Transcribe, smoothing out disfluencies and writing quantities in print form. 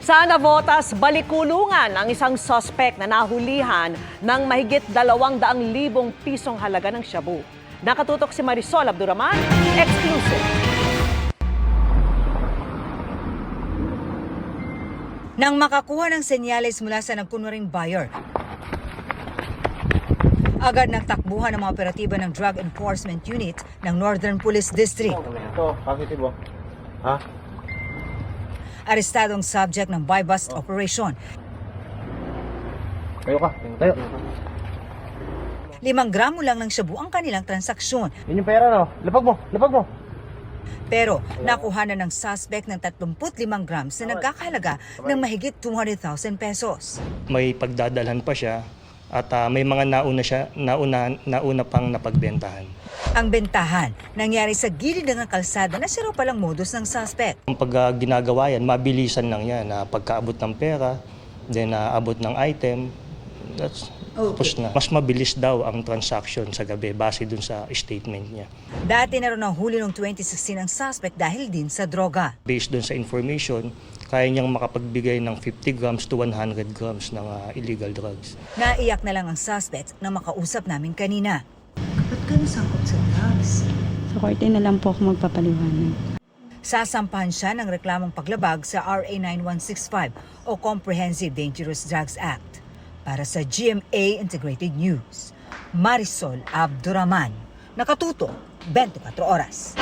Sa Navotas, balikulungan ang isang suspect na nahulihan ng mahigit 200,000 pisong halaga ng shabu. Nakatutok si Marisol Abduraman, exclusive. Nang makakuha ng senyales mula sa nagkunwaring buyer, agad nagtakbuhan ng mga operatiba ng Drug Enforcement Unit ng Northern Police District. Ito, positibo. Ha? Arestado ang subject ng buy-bust operation. Tayo ka. Tayo. 5 gramo lang ng shabu ang kanilang transaksyon. Yun yung pera, no? Lapag mo. Lapag mo. Pero nakuha na ng suspect ng 35 grams na nagkakahalaga ng mahigit 200,000 pesos. May pagdadalhan pa siya at may mga nauna pang napagbentahan. Ang bentahan nangyari sa gilid ng kalsada na siya raw palang modus ng suspect. Pag ginagawa yan, mabilisan lang yan. Pagkaabot ng pera, then abot ng item, that's push na. Mas mabilis daw ang transaction sa gabi base dun sa statement niya. Dati na rin nahuli noong 2016 ang suspect dahil din sa droga. Based dun sa information, kaya niyang makapagbigay ng 50 grams to 100 grams ng illegal drugs. Naiyak na lang ang suspect na makausap namin kanina. Ba't ka nasangkot sa drugs? Sa korte na lang po ako magpapaliwanag. Sasampahan siya ng reklamong paglabag sa RA 9165 o Comprehensive Dangerous Drugs Act. Para sa GMA Integrated News, Marisol Abduraman. Nakatuto, 24 oras.